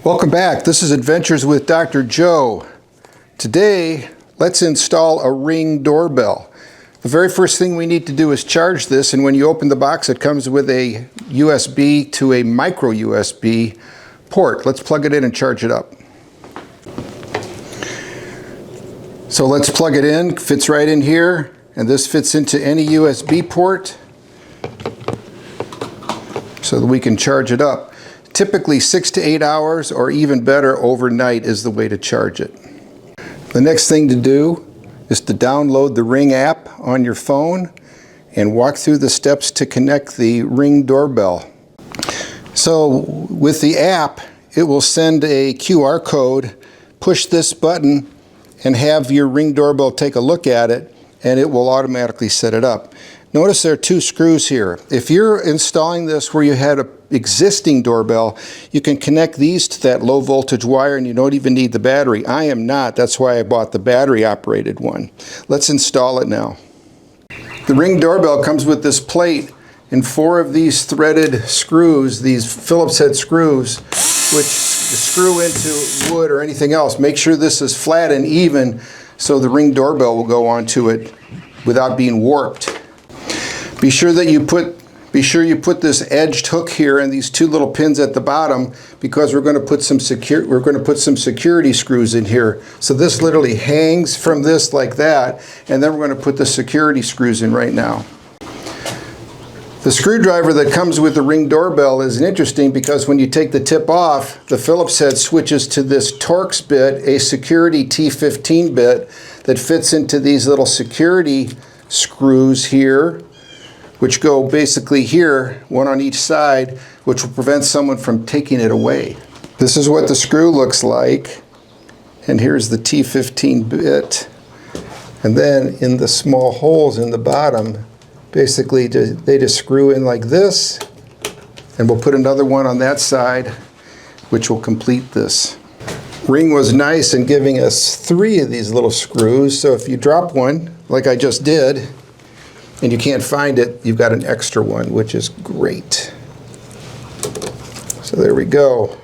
Welcome back. This is Adventures with Dr. Joe. Today, let's install a Ring doorbell. The very first thing we need to do is charge this, and when you open the box, it comes with a USB to a micro USB port. Let's plug it in and charge it up. So let's plug it in. It fits right in here, and this fits into any USB port so that we can charge it up. Typically 6 to 8 hours, or even better, overnight is the way to charge it. The next thing to do is to download the Ring app on your phone and walk through the steps to connect the Ring doorbell. So with the app, it will send a QR code, push this button, and have your Ring doorbell take a look at it, and it will automatically set it up. Notice there are two screws here. If you're installing this where you had an existing doorbell, you can connect these to that low voltage wire and you don't even need the battery. I am not. That's why I bought the battery operated one. Let's install it now. The Ring doorbell comes with this plate and 4 of these threaded screws, these Phillips head screws, which screw into wood or anything else. Make sure this is flat and even so the Ring doorbell will go onto it without being warped. Be sure you put this edged hook here and these 2 little pins at the bottom, because we're going to put some security screws in here. So this literally hangs from this like that, and then we're going to put the security screws in right now. The screwdriver that comes with the Ring doorbell is interesting because when you take the tip off, the Phillips head switches to this Torx bit, a security T15 bit that fits into these little security screws here, which go basically here, one on each side, which will prevent someone from taking it away. This is what the screw looks like, and here's the T15 bit. And then in the small holes in the bottom, basically they just screw in like this, and we'll put another one on that side, which will complete this. Ring was nice in giving us 3 of these little screws, so if you drop one, like I just did, and you can't find it, you've got an extra one, which is great. So there we go.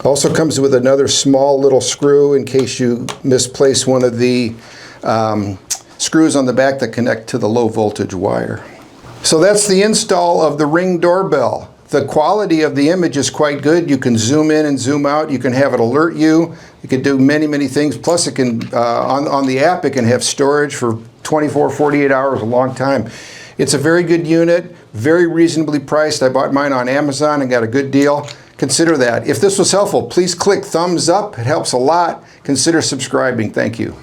Also comes with another small little screw in case you misplace one of the screws on the back that connect to the low voltage wire. So that's the install of the Ring doorbell. The quality of the image is quite good. You can zoom in and zoom out. You can have it alert you. You can do many things. Plus it can, on the app, it can have storage for 24, 48 hours, a long time. It's a very good unit, very reasonably priced. I bought mine on Amazon and got a good deal. Consider that. If this was helpful, please click thumbs up. It helps a lot. Consider subscribing. Thank you.